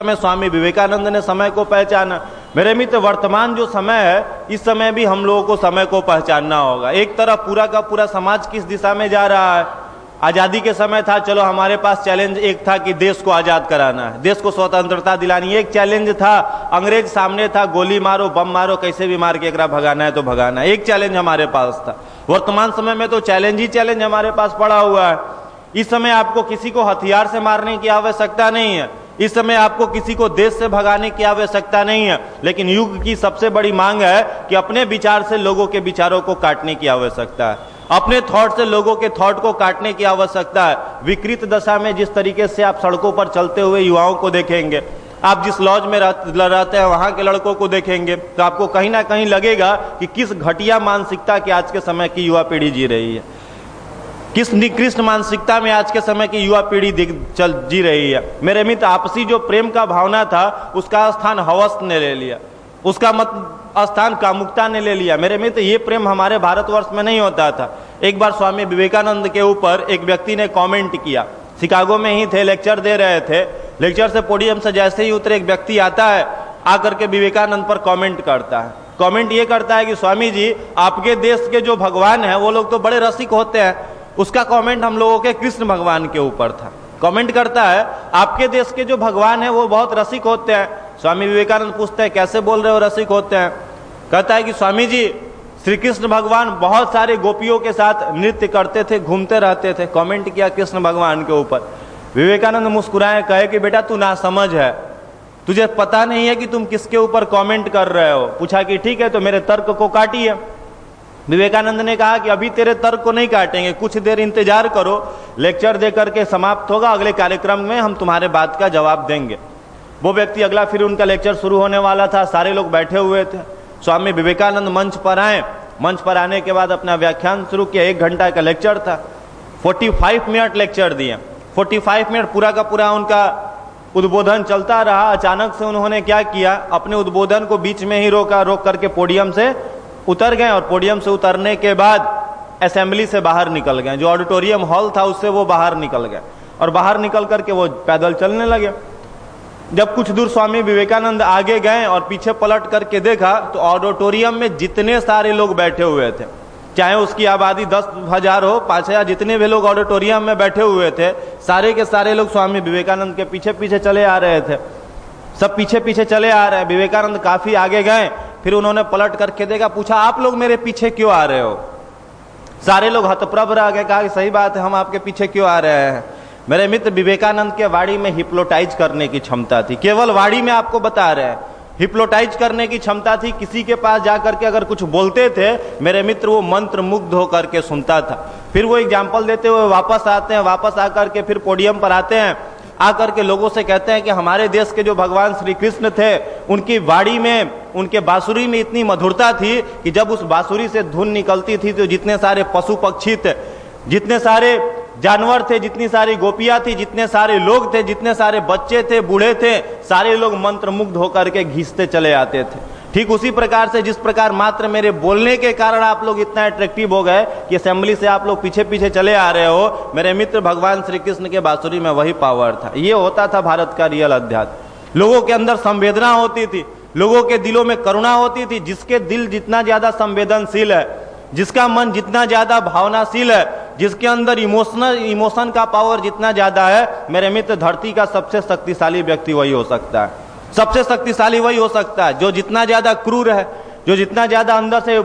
में स्वामी विवेकानंद ने समय को पहचाना। मेरे मित्र, वर्तमान जो समय है, इस समय भी हम लोगों को समय को पहचानना होगा। एक तरफ पूरा का पूरा समाज किस दिशा में जा रहा है। आजादी के समय था, चलो हमारे पास चैलेंज एक था कि देश को आजाद कराना है, देश को स्वतंत्रता दिलानी, एक चैलेंज था। अंग्रेज सामने था, गोली मारो, बम मारो, कैसे भी मार के एकरा भगाना है तो भगाना है, एक चैलेंज हमारे पास था। वर्तमान समय में तो चैलेंज ही चैलेंज हमारे पास पड़ा हुआ है। इस समय आपको किसी को हथियार से मारने की आवश्यकता नहीं है, इस समय आपको किसी को देश से भगाने की आवश्यकता नहीं है, लेकिन युग की सबसे बड़ी मांग है कि अपने विचार से लोगों के विचारों को काटने की आवश्यकता है, अपने थॉट से लोगों के थॉट को काटने की आवश्यकता है। विकृत दशा में जिस तरीके से आप सड़कों पर चलते हुए युवाओं को देखेंगे, आप जिस लॉज में रहते हैं वहां के लड़कों को देखेंगे, तो आपको कहीं ना कहीं लगेगा कि किस घटिया मानसिकता की आज के समय की युवा पीढ़ी जी रही है, किस निकृष्ट मानसिकता में आज के समय की युवा पीढ़ी जी रही है। मेरे मित्र, आपसी जो प्रेम का भावना था उसका स्थान हवस ने ले लिया, उसका स्थान कामुकता ने ले लिया। मेरे मित्र, ये प्रेम हमारे भारतवर्ष में नहीं होता था। एक बार स्वामी विवेकानंद के ऊपर एक व्यक्ति ने कमेंट किया, शिकागो में ही थे, लेक्चर दे रहे थे, लेक्चर से पोडियम से जैसे ही उतरे एक व्यक्ति आता है, आकर के विवेकानंद पर कमेंट करता है। कमेंट ये करता है कि स्वामी जी, आपके देश के जो भगवान है वो लोग तो बड़े रसिक होते हैं। उसका कमेंट हम लोगों के कृष्ण भगवान के ऊपर था। कमेंट करता है, आपके देश के जो भगवान है वो बहुत रसिक होते हैं। स्वामी विवेकानंद पूछते हैं, कैसे बोल रहे हो रसिक होते हैं? कहता है कि स्वामी जी, श्री कृष्ण भगवान बहुत सारे गोपियों के साथ नृत्य करते थे, घूमते रहते थे। कमेंट किया कृष्ण भगवान के ऊपर। विवेकानंद मुस्कुराए, कहे कि बेटा तू नासमझ है, तुझे पता नहीं है कि तुम किसके ऊपर कमेंट कर रहे हो। पूछा कि ठीक है, तो मेरे तर्क को काटिए। विवेकानंद ने कहा कि अभी तेरे तर्क को नहीं काटेंगे, कुछ देर इंतजार करो, लेक्चर दे करके समाप्त होगा, अगले कार्यक्रम में हम तुम्हारे बात का जवाब देंगे। वो व्यक्ति अगला, फिर उनका लेक्चर शुरू होने वाला था, सारे लोग बैठे हुए थे। स्वामी विवेकानंद मंच पर आए, मंच पर आने के बाद अपना व्याख्यान शुरू किया। 1 घंटा का लेक्चर था, 45 मिनट लेक्चर दिए। 45 मिनट पूरा का पूरा उनका उद्बोधन चलता रहा। अचानक से उन्होंने क्या किया, अपने उद्बोधन को बीच में ही रोक करके पोडियम से उतर गए, और पोडियम से उतरने के बाद असेंबली से बाहर निकल गए। जो ऑडिटोरियम हॉल था उससे वो बाहर निकल गए, और बाहर निकल करके वो पैदल चलने लगे। जब कुछ दूर स्वामी विवेकानंद आगे गए और पीछे पलट करके देखा, तो ऑडिटोरियम में जितने सारे लोग बैठे हुए थे, चाहे उसकी आबादी 10,000 हो, 5,000, जितने भी लोग ऑडिटोरियम में बैठे हुए थे, सारे के सारे लोग स्वामी विवेकानंद के पीछे पीछे चले आ रहे थे। सब पीछे पीछे चले आ रहे हैं। विवेकानंद काफी आगे गए, फिर उन्होंने पलट करके देखा, पूछा आप लोग मेरे पीछे क्यों आ रहे हो? सारे लोग हतप्रभ रह गए, कहा कि सही बात है, हम आपके पीछे क्यों आ रहे हैं? मेरे मित्र, विवेकानंद के वाणी में हिप्नोटाइज करने की क्षमता थी। केवल वाणी में आपको बता रहे हैं, हिप्नोटाइज करने की क्षमता थी। किसी के पास जाकर के अगर कुछ बोलते थे, मेरे मित्र, वो मंत्र मुग्ध होकर के सुनता था। फिर वो एग्जाम्पल देते हुए वापस आते हैं, वापस आकर के फिर पोडियम पर आते हैं, आकर के लोगों से कहते हैं कि हमारे देश के जो भगवान श्री कृष्ण थे, उनकी वाणी में, उनके बांसुरी में इतनी मधुरता थी कि जब उस बांसुरी से धुन निकलती थी तो जितने सारे पशु पक्षी थे, जितने सारे जानवर थे, जितनी सारी गोपियां थी, जितने सारे लोग थे, जितने सारे बच्चे थे, बूढ़े थे, सारे लोग मंत्रमुग्ध होकर के घिसते चले आते थे। ठीक उसी प्रकार से जिस प्रकार मात्र मेरे बोलने के कारण आप लोग इतना अट्रैक्टिव हो गए कि असेंबली से आप लोग पीछे पीछे चले आ रहे हो, मेरे मित्र, भगवान श्री कृष्ण के बांसुरी में वही पावर था। ये होता था भारत का रियल अध्यात्म। लोगों के अंदर संवेदना होती थी, लोगों के दिलों में करुणा होती थी। जिसके दिल जितना ज्यादा संवेदनशील है, जिसका मन जितना ज्यादा भावनाशील है, जिसके अंदर इमोशन का पावर जितना ज्यादा है, मेरे मित्र, धरती का सबसे शक्तिशाली व्यक्ति वही हो सकता है। सबसे शक्तिशाली वही हो सकता है जो जितना ज्यादा क्रूर है, जो जितना ज्यादा अंदर से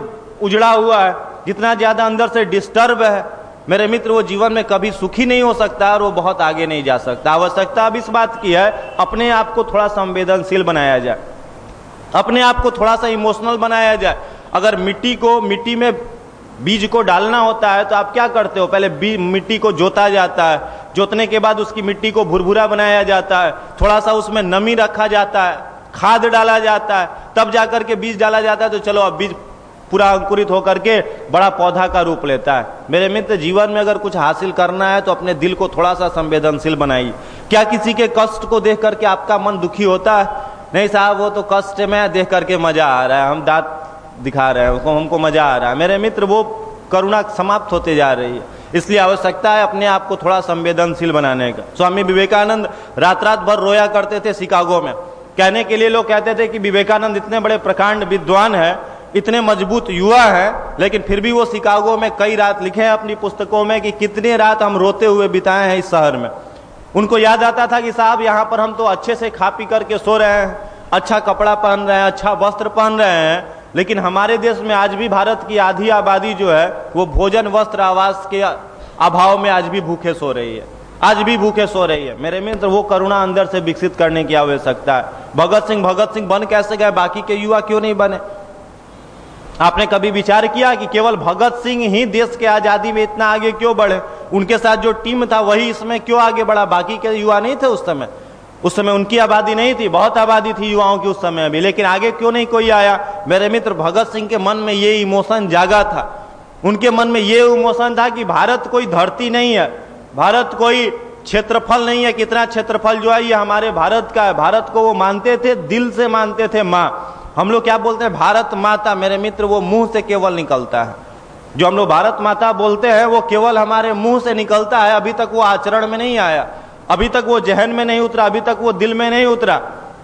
उजड़ा हुआ है, जितना ज्यादा अंदर से डिस्टर्ब है, मेरे मित्र, वो जीवन में कभी सुखी नहीं हो सकता और वो बहुत आगे नहीं जा सकता। आवश्यकता अब इस बात की है, अपने आप को थोड़ा संवेदनशील बनाया जाए, अपने आप को थोड़ा सा इमोशनल बनाया जाए। अगर मिट्टी में बीज को डालना होता है तो आप क्या करते हो? पहले मिट्टी को जोता जाता है, जोतने के बाद उसकी मिट्टी को भुरभुरा बनाया जाता है, थोड़ा सा उसमें नमी रखा जाता है, खाद डाला जाता है, तब जाकर के बीज डाला जाता है। तो चलो अब बीज पूरा अंकुरित होकर के बड़ा पौधा का रूप लेता है। मेरे मित्र, जीवन में अगर कुछ हासिल करना है तो अपने दिल को थोड़ा सा संवेदनशील बनाइए। क्या किसी के कष्ट को देख करके आपका मन दुखी होता है? नहीं साहब, वो तो कष्ट में देख करके मजा आ रहा है, हम दांत दिखा रहे हैं, उसको हमको मजा आ रहा है। मेरे मित्र, वो करुणा समाप्त होते जा रही है। इसलिए आवश्यकता है अपने आप को थोड़ा संवेदनशील बनाने का। स्वामी विवेकानंद रात रात भर रोया करते थे शिकागो में। कहने के लिए लोग कहते थे कि विवेकानंद इतने बड़े प्रकांड विद्वान है, इतने मजबूत युवा है, लेकिन फिर भी वो शिकागो में कई रात लिखे हैं अपनी पुस्तकों में कि कितने रात हम रोते हुए बिताए हैं इस शहर में। उनको याद आता था कि साहब यहाँ पर हम तो अच्छे से खा पी करके सो रहे हैं, अच्छा कपड़ा पहन रहे हैं, अच्छा वस्त्र पहन रहे हैं, लेकिन हमारे देश में आज भी भारत की आधी आबादी जो है वो भोजन वस्त्र आवास के अभाव में आज भी भूखे सो रही है, आज भी भूखे सो रही है। मेरे मित्र, वो करुणा अंदर से विकसित करने की आवश्यकता है। भगत सिंह बन कैसे गए, बाकी के युवा क्यों नहीं बने? आपने कभी विचार किया कि केवल भगत सिंह ही देश के आजादी में इतना आगे क्यों बढ़े? उनके साथ जो टीम था वही इसमें क्यों आगे बढ़ा? बाकी के युवा नहीं थे उस समय? उस समय उनकी आबादी नहीं थी, बहुत आबादी थी युवाओं की उस समय भी, लेकिन आगे क्यों नहीं कोई आया? मेरे मित्र, भगत सिंह के मन में ये इमोशन जागा था। उनके मन में ये इमोशन था कि भारत कोई धरती नहीं है, भारत कोई क्षेत्रफल नहीं है, कितना क्षेत्रफल जो है ये हमारे भारत का है। भारत को वो मानते थे, दिल से मानते थे माँ। हम लोग क्या बोलते हैं? भारत माता। मेरे मित्र, वो मुंह से केवल निकलता है। जो हम लोग भारत माता बोलते हैं वो केवल हमारे मुंह से निकलता है, अभी तक वो आचरण में नहीं आया, अभी तक वो जहन में नहीं उतरा, अभी तक वो दिल में नहीं उतरा।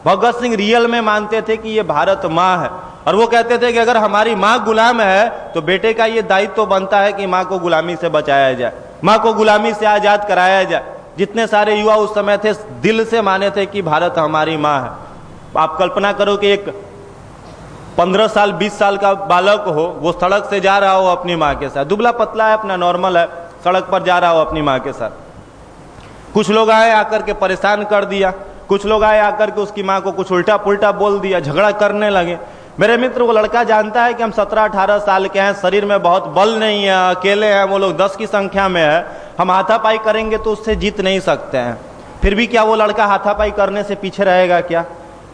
भगत सिंह रियल में मानते थे कि ये भारत माँ है, और वो कहते थे कि अगर हमारी माँ गुलाम है तो बेटे का ये दायित्व तो बनता है कि माँ को गुलामी से बचाया जाए, माँ को गुलामी से आजाद कराया जाए। जितने सारे युवा उस समय थे दिल से माने थे कि भारत हमारी माँ है। आप कल्पना करो कि एक 15 साल 20 साल का बालक हो, वो सड़क से जा रहा हो अपनी माँ के साथ, दुबला पतला है, अपना नॉर्मल है, सड़क पर जा रहा हो अपनी माँ के साथ। कुछ लोग आए आकर के परेशान कर दिया, कुछ लोग आए आकर के उसकी माँ को कुछ उल्टा पुल्टा बोल दिया, झगड़ा करने लगे। मेरे मित्र, वो लड़का जानता है कि हम 17-18 साल के हैं, शरीर में बहुत बल नहीं है, अकेले हैं, वो लोग 10 की संख्या में है, हम हाथापाई करेंगे तो उससे जीत नहीं सकते हैं। फिर भी क्या वो लड़का हाथापाई करने से पीछे रहेगा? क्या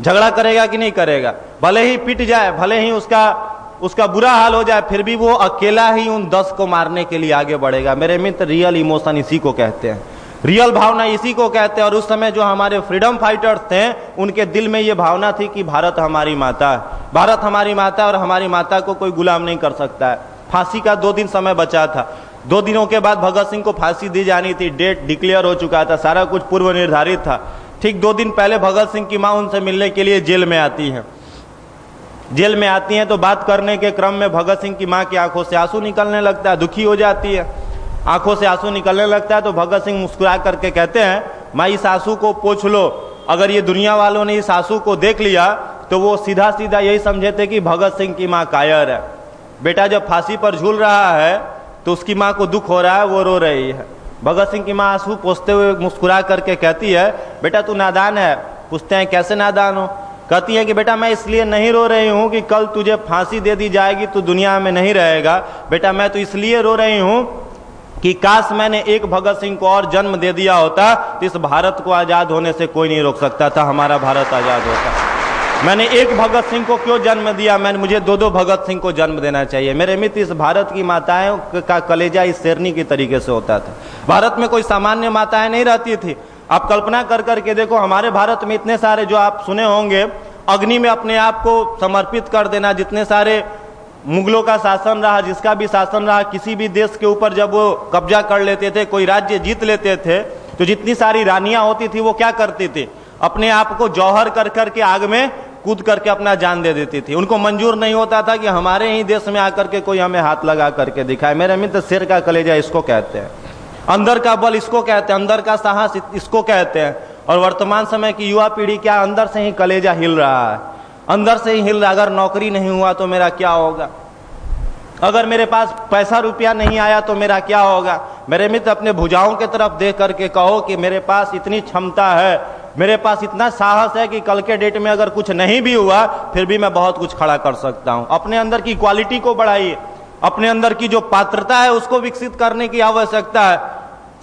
झगड़ा करेगा कि नहीं करेगा? भले ही पिट जाए, भले ही उसका बुरा हाल हो जाए, फिर भी वो अकेला ही उन 10 को मारने के लिए आगे बढ़ेगा। मेरे मित्र, रियल इमोशन इसी को कहते हैं, रियल भावना इसी को कहते हैं। और उस समय जो हमारे फ्रीडम फाइटर्स थे, उनके दिल में ये भावना थी कि भारत हमारी माता है, भारत हमारी माता, और हमारी माता को कोई गुलाम नहीं कर सकता है। फांसी का 2 दिन समय बचा था, 2 दिनों के बाद भगत सिंह को फांसी दी जानी थी, डेट डिक्लेयर हो चुका था, सारा कुछ पूर्व निर्धारित था। ठीक 2 दिन पहले भगत सिंह की माँ उनसे मिलने के लिए जेल में आती है। जेल में आती हैं तो बात करने के क्रम में भगत सिंह की माँ की आंखों से आंसू निकलने लगता है, दुखी हो जाती है, आंखों से आंसू निकलने लगता है। तो भगत सिंह मुस्कुरा करके कहते हैं, माँ इस आंसू को पोंछ लो। अगर ये दुनिया वालों ने इस आंसू को देख लिया तो वो सीधा सीधा यही समझे थे कि भगत सिंह की माँ कायर है। बेटा जब फांसी पर झूल रहा है तो उसकी माँ को दुख हो रहा है, वो रो रही है। भगत सिंह की माँ आंसू पोंछते हुए मुस्कुरा करके कहती है, बेटा तू नादान है। पूछते हैं कैसे नादान हो? कहती है कि बेटा मैं इसलिए नहीं रो रही हूँ कि कल तुझे फांसी दे दी जाएगी, तू दुनिया में नहीं रहेगा। बेटा मैं तो इसलिए रो रही हूँ कि काश मैंने एक भगत सिंह को और जन्म दे दिया होता तो इस भारत को आजाद होने से कोई नहीं रोक सकता था, हमारा भारत आजाद होता। मैंने एक भगत सिंह को क्यों जन्म दिया? मुझे 2-2 भगत सिंह को जन्म देना चाहिए। मेरे मित्र, इस भारत की माताएं का कलेजा इस शेरनी की तरीके से होता था। भारत में कोई सामान्य माताएं नहीं रहती थी। आप कल्पना कर करके देखो, हमारे भारत में इतने सारे, जो आप सुने होंगे, अग्नि में अपने आप को समर्पित कर देना, जितने सारे मुगलों का शासन रहा, जिसका भी शासन रहा, किसी भी देश के ऊपर जब वो कब्जा कर लेते थे, कोई राज्य जीत लेते थे, तो जितनी सारी रानियां होती थी वो क्या करती थी? अपने आप को जौहर कर करके आग में कूद करके अपना जान दे देती थी। उनको मंजूर नहीं होता था कि हमारे ही देश में आकर के कोई हमें हाथ लगा करके दिखाए। मेरे मित्र, शेर का कलेजा इसको कहते हैं, अंदर का बल इसको कहते हैं, अंदर का साहस इसको कहते हैं। और वर्तमान समय की युवा पीढ़ी क्या अंदर से ही कलेजा हिल रहा है, अंदर से ही हिल रहा। अगर नौकरी नहीं हुआ तो मेरा क्या होगा? अगर मेरे पास पैसा रुपया नहीं आया तो मेरा क्या होगा? मेरे मित्र, अपने भुजाओं की तरफ देख करके कहो कि मेरे पास इतनी क्षमता है, मेरे पास इतना साहस है कि कल के डेट में अगर कुछ नहीं भी हुआ फिर भी मैं बहुत कुछ खड़ा कर सकता हूं। अपने अंदर की क्वालिटी को बढ़ाइए, अपने अंदर की जो पात्रता है उसको विकसित करने की आवश्यकता है।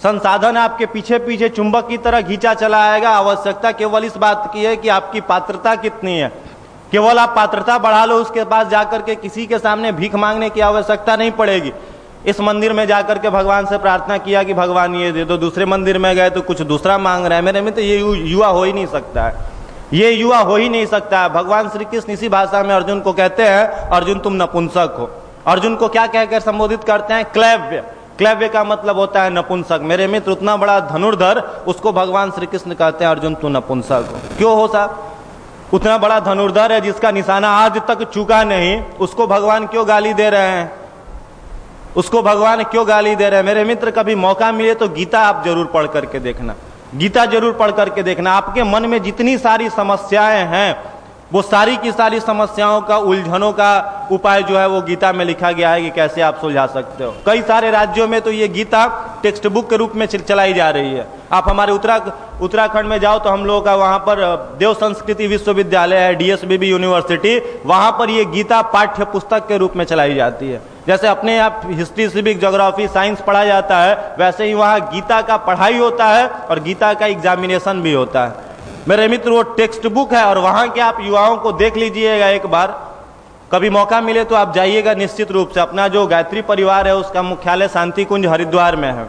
संसाधन आपके पीछे पीछे चुंबक की तरह खींचा चला आएगा। आवश्यकता केवल इस बात की है कि आपकी पात्रता कितनी है। केवल आप पात्रता बढ़ा लो, उसके पास जाकर के किसी के सामने भीख मांगने की आवश्यकता नहीं पड़ेगी। इस मंदिर में जाकर के भगवान से प्रार्थना किया कि भगवान ये दे दो, दूसरे मंदिर में गए तो कुछ दूसरा मांग रहा है। मेरे मित्र, ये युवा हो ही नहीं सकता है, ये युवा हो ही नहीं सकता है। भगवान श्री कृष्ण इसी भाषा में अर्जुन को कहते हैं, अर्जुन तुम नपुंसक हो। अर्जुन को क्या कहकर संबोधित करते हैं? क्लैव्य। क्लैव्य का मतलब होता है नपुंसक। मेरे मित्र उतना बड़ा धनुर्धर, उसको भगवान श्री कृष्ण कहते हैं अर्जुन तू नपुंसक हो। क्यों हो साहब? उतना बड़ा धनुर्धर है जिसका निशाना आज तक चूका नहीं, उसको भगवान क्यों गाली दे रहे हैं? उसको भगवान क्यों गाली दे रहे हैं? मेरे मित्र कभी मौका मिले तो गीता आप जरूर पढ़ करके देखना, गीता जरूर पढ़ करके देखना। आपके मन में जितनी सारी समस्याएं हैं वो सारी की सारी समस्याओं का, उलझनों का उपाय जो है वो गीता में लिखा गया है कि कैसे आप सुलझा सकते हो। कई सारे राज्यों में तो ये गीता टेक्स्ट बुक के रूप में चलाई जा रही है। आप हमारे उत्तराखंड में जाओ तो हम लोगों का वहां पर देव संस्कृति विश्वविद्यालय है, DSBB यूनिवर्सिटी, वहां पर ये गीता पाठ्य पुस्तक के रूप में चलाई जाती है। जैसे अपने आप हिस्ट्री, सिविक, ज्योग्राफी, साइंस पढ़ा जाता है, वैसे ही वहां गीता का पढ़ाई होता है और गीता का एग्जामिनेशन भी होता है। मेरे मित्र वो टेक्स्ट बुक है और वहां के आप युवाओं को देख लीजिएगा एक बार, कभी मौका मिले तो आप जाइएगा निश्चित रूप से। अपना जो गायत्री परिवार है उसका मुख्यालय शांति कुंज हरिद्वार में है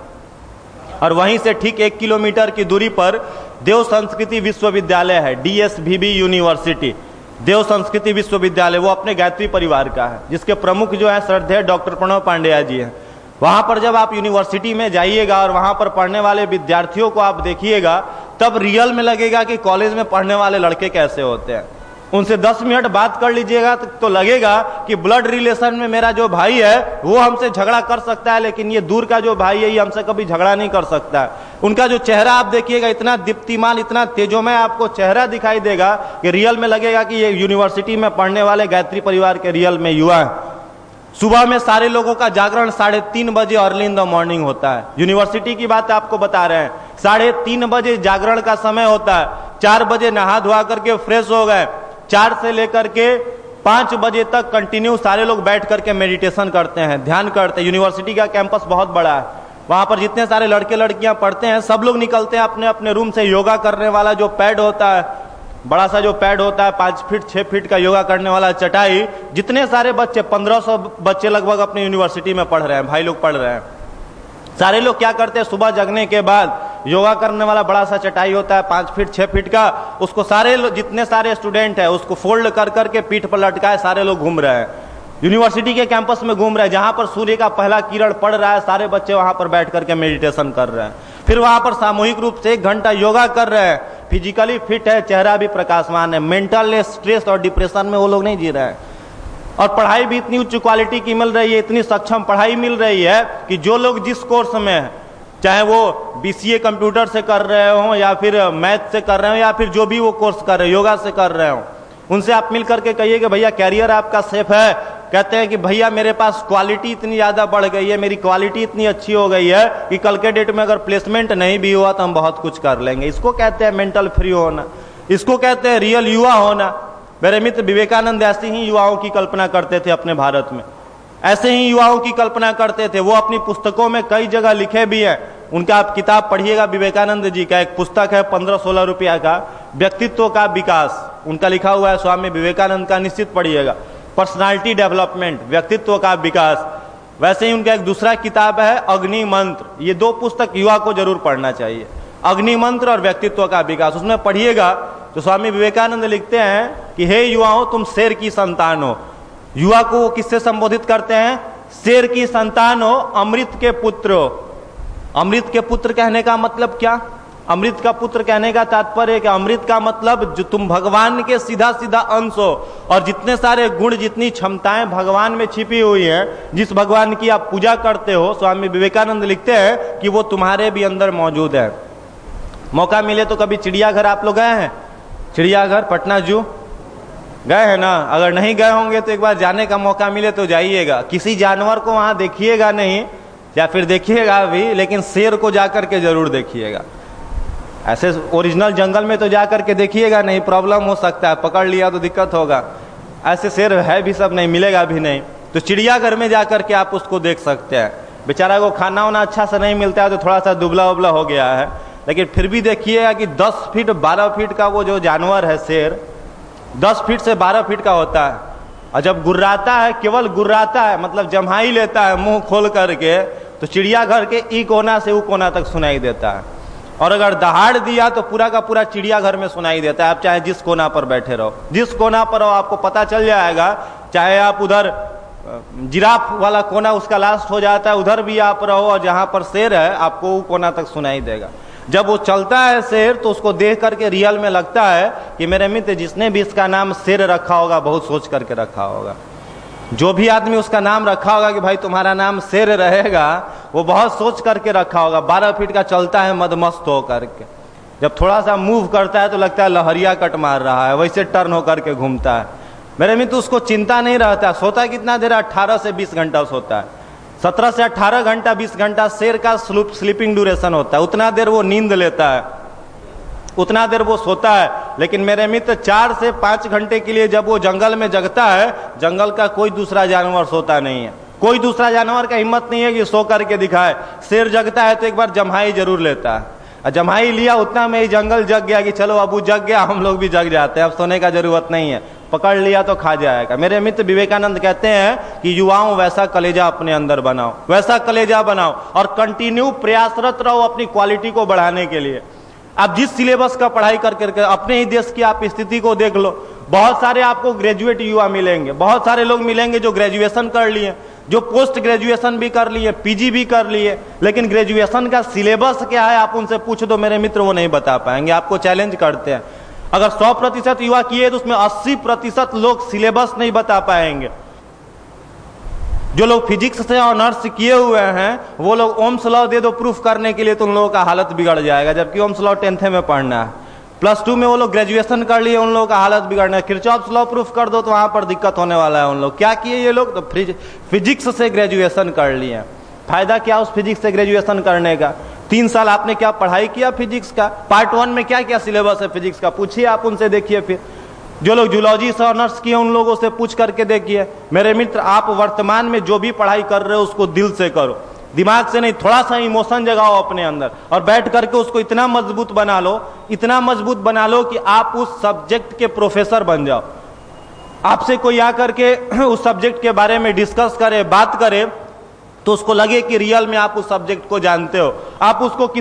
और वहीं से ठीक 1 किलोमीटर की दूरी पर देव संस्कृति विश्वविद्यालय है, DSBB यूनिवर्सिटी, देव संस्कृति विश्वविद्यालय, वो अपने गायत्री परिवार का है, जिसके प्रमुख जो है श्रद्धेय डॉक्टर प्रणव पांडेय जी हैं। वहां पर जब आप यूनिवर्सिटी में जाइएगा और वहां पर पढ़ने वाले विद्यार्थियों को आप देखिएगा, तब रियल में लगेगा कि कॉलेज में पढ़ने वाले लड़के कैसे होते हैं। उनसे 10 मिनट बात कर लीजिएगा तो लगेगा कि ब्लड रिलेशन में मेरा जो भाई है वो हमसे झगड़ा कर सकता है, लेकिन ये दूर का जो भाई है ये हमसे कभी झगड़ा नहीं कर सकता है। उनका जो चेहरा आप देखिएगा, इतना दीप्तिमान, इतना तेजोमय आपको चेहरा दिखाई देगा कि रियल में लगेगा कि ये यूनिवर्सिटी में पढ़ने वाले गायत्री परिवार के रियल में युवा है। सुबह में सारे लोगों का जागरण 3:30 बजे अर्ली इन द मॉर्निंग होता है। यूनिवर्सिटी की बात आपको बता रहे हैं, 3:30 बजे जागरण का समय होता है। 4 बजे नहा धोआ करके फ्रेश हो गए, 4 से लेकर के 5 बजे तक कंटिन्यू सारे लोग बैठ करके मेडिटेशन करते हैं, ध्यान करते हैं। यूनिवर्सिटी का कैंपस बहुत बड़ा है, वहां पर जितने सारे लड़के लड़कियां पढ़ते हैं सब लोग निकलते हैं अपने अपने रूम से। योगा करने वाला जो पैड होता है, बड़ा सा जो पैड होता है, 5 फीट 6 फीट का योगा करने वाला चटाई, जितने सारे बच्चे, 1500 बच्चे लगभग अपनी यूनिवर्सिटी में पढ़ रहे हैं, भाई लोग पढ़ रहे हैं। सारे लोग क्या करते हैं, सुबह जगने के बाद योगा करने वाला बड़ा सा चटाई होता है 5 फीट 6 फीट का, उसको सारे जितने सारे स्टूडेंट हैं उसको फोल्ड कर करके पीठ पर लटकाए सारे लोग घूम रहे हैं, यूनिवर्सिटी के कैंपस में घूम रहे हैं। जहां पर सूर्य का पहला किरण पड़ रहा है, सारे बच्चे वहां पर बैठ करके मेडिटेशन कर रहे हैं। फिर वहां पर सामूहिक रूप से 1 घंटा योगा कर रहे हैं। फिजिकली फिट है, चेहरा भी प्रकाशमान है, मेंटल स्ट्रेस और डिप्रेशन में वो लोग नहीं जी रहे हैं। और पढ़ाई भी इतनी उच्च क्वालिटी की मिल रही है, इतनी सक्षम पढ़ाई मिल रही है कि जो लोग जिस कोर्स में है, चाहे वो BCA कंप्यूटर से कर रहे हो या फिर मैथ से कर रहे हो या फिर जो भी वो कोर्स कर रहे हो, योगा से कर रहे हो, उनसे आप मिल करके कहिए कि भैया कैरियर आपका सेफ है। कहते हैं कि भैया मेरे पास क्वालिटी इतनी ज्यादा बढ़ गई है, मेरी क्वालिटी इतनी अच्छी हो गई है कि कल के डेट में अगर प्लेसमेंट नहीं भी हुआ तो हम बहुत कुछ कर लेंगे। इसको कहते हैं मेंटल फ्री होना, इसको कहते हैं रियल युवा होना। मेरे मित्र विवेकानंद ऐसे ही युवाओं की कल्पना करते थे अपने भारत में, ऐसे ही युवाओं की कल्पना करते थे। वो अपनी पुस्तकों में कई जगह लिखे भी हैं। उनका आप किताब पढ़िएगा, विवेकानंद जी का एक पुस्तक है 15-16 रुपया का, व्यक्तित्व का विकास, उनका लिखा हुआ है, स्वामी विवेकानंद का, निश्चित पढ़िएगा। पर्सनालिटी डेवलपमेंट, व्यक्तित्व का विकास। वैसे ही उनका एक दूसरा किताब है अग्नि मंत्र। ये 2 पुस्तक युवा को जरूर पढ़ना चाहिए, अग्नि मंत्र और व्यक्तित्व का विकास। उसमें पढ़िएगा तो स्वामी विवेकानंद लिखते हैं कि हे युवाओं, तुम शेर की संतान हो। युवा को किससे संबोधित करते हैं? शेर की संतान हो, अमृत के पुत्र हो। अमृत के पुत्र कहने का मतलब क्या? अमृत का पुत्र कहने का तात्पर्य कि अमृत का मतलब जो तुम भगवान के सीधा सीधा अंश हो और जितने सारे गुण, जितनी क्षमताएं भगवान में छिपी हुई हैं, जिस भगवान की आप पूजा करते हो, स्वामी विवेकानंद लिखते हैं कि वो तुम्हारे भी अंदर मौजूद है। मौका मिले तो कभी चिड़ियाघर आप लोग गए हैं? चिड़ियाघर, पटना जू गए हैं ना? अगर नहीं गए होंगे तो एक बार जाने का मौका मिले तो जाइएगा। किसी जानवर को वहां देखिएगा नहीं, या फिर देखिएगा भी, लेकिन शेर को जाकर के जरूर देखिएगा। ऐसे ओरिजिनल जंगल में तो जाकर के देखिएगा नहीं, प्रॉब्लम हो सकता है, पकड़ लिया तो दिक्कत होगा। ऐसे शेर है भी सब नहीं, मिलेगा भी नहीं। तो चिड़ियाघर में जाकर के आप उसको देख सकते हैं। बेचारा को खाना वाना अच्छा से नहीं मिलता है तो थोड़ा सा दुबला उबला हो गया है, लेकिन फिर भी देखिएगा कि 10 फीट 12 फीट का वो जो जानवर है शेर, 10 फीट से 12 फीट का होता है। और जब गुर्राता है, केवल गुर्राता है, मतलब जम्हाई लेता है मुंह खोल करके, तो चिड़ियाघर के ई कोना से ऊ कोना तक सुनाई देता है। और अगर दहाड़ दिया तो पूरा का पूरा चिड़ियाघर में सुनाई देता है। आप चाहे जिस कोना पर बैठे रहो, जिस कोना पर हो, आपको पता चल जाएगा। चाहे आप उधर जिराफ वाला कोना उसका लास्ट हो जाता है, उधर भी आप रहो और जहां पर शेर है आपको वो कोना तक सुनाई देगा। जब वो चलता है शेर तो उसको देख करके रियल में लगता है कि मेरे मित्र जिसने भी इसका नाम शेर रखा होगा बहुत सोच करके रखा होगा। जो भी आदमी उसका नाम रखा होगा कि भाई तुम्हारा नाम शेर रहेगा, वो बहुत सोच करके रखा होगा। 12 फीट का चलता है मदमस्त होकर के, जब थोड़ा सा मूव करता है तो लगता है लहरिया कट मार रहा है, वैसे टर्न होकर के घूमता है। मेरे मित्र उसको चिंता नहीं रहता। सोता कितना देर? 18 से 20 घंटा सोता है। 17 से 18 घंटा 20 घंटा शेर का स्लीपिंग ड्यूरेशन होता है, उतना देर वो नींद लेता है, उतना देर वो सोता है। लेकिन मेरे मित्र 4 से 5 घंटे के लिए जब वो जंगल में जगता है, जंगल का कोई दूसरा जानवर सोता नहीं है। कोई दूसरा जानवर का हिम्मत नहीं है कि सो करके दिखाए। शेर जगता है तो एक बार जम्हाई जरूर लेता है, और जम्हाई लिया उतना में ही जंगल जग गया कि चलो अबू जग गया, हम लोग भी जग जाते हैं, अब सोने का जरूरत नहीं है। पकड़ लिया तो खा जाएगा। मेरे मित्र विवेकानंद कहते हैं कि युवाओं वैसा कलेजा अपने अंदर बनाओ, वैसा कलेजा बनाओ और कंटिन्यू प्रयासरत रहो अपनी क्वालिटी को बढ़ाने के लिए। आप जिस सिलेबस का पढ़ाई करके अपने ही देश की आप स्थिति को देख लो, बहुत सारे आपको ग्रेजुएट युवा मिलेंगे, बहुत सारे लोग मिलेंगे जो ग्रेजुएशन कर लिए, जो पोस्ट ग्रेजुएशन भी कर लिए, पीजी भी कर लिए, लेकिन ग्रेजुएशन का सिलेबस क्या है आप उनसे पूछ दो मेरे मित्र, वो नहीं बता पाएंगे। आपको चैलेंज करते हैं, अगर 100% युवा किए तो उसमें 80% लोग सिलेबस नहीं बता पाएंगे। जो लोग फिजिक्स से ऑनर्स किए हुए हैं वो लोग ओम्स लॉ दे दो प्रूफ करने के लिए तो उन लोगों का हालत बिगड़ जाएगा, जबकि ओम्स लॉ 10th में पढ़ना है। +2 में वो लोग ग्रेजुएशन कर लिए, उन लोगों का हालत बिगड़ना है। किरचॉफ्स लॉ प्रूफ कर दो तो वहां पर दिक्कत होने वाला है। उन लोग क्या किए? ये लोग तो फिजिक्स से ग्रेजुएशन कर लिए। फायदा क्या उस फिजिक्स से ग्रेजुएशन करने का? 3 साल आपने क्या पढ़ाई किया फिजिक्स का? पार्ट 1 में क्या क्या सिलेबस है फिजिक्स का? पूछिए आप उनसे, देखिए। फिर जो लोग जूलॉजी से ऑनर्स किए उन लोगों से पूछ करके देखिए। मेरे मित्र, आप वर्तमान में जो भी पढ़ाई कर रहे हो उसको दिल से करो, दिमाग से नहीं। थोड़ा सा इमोशन जगाओ अपने अंदर और बैठ करके उसको इतना मजबूत बना लो, इतना मजबूत बना लो कि आप उस सब्जेक्ट के प्रोफेसर बन जाओ। आपसे कोई आकर के उस सब्जेक्ट के बारे में डिस्कस करे, बात करे, तो उसको लगे कि रियल में आप उस सब्जेक्ट को जानते हो। आप उसको किस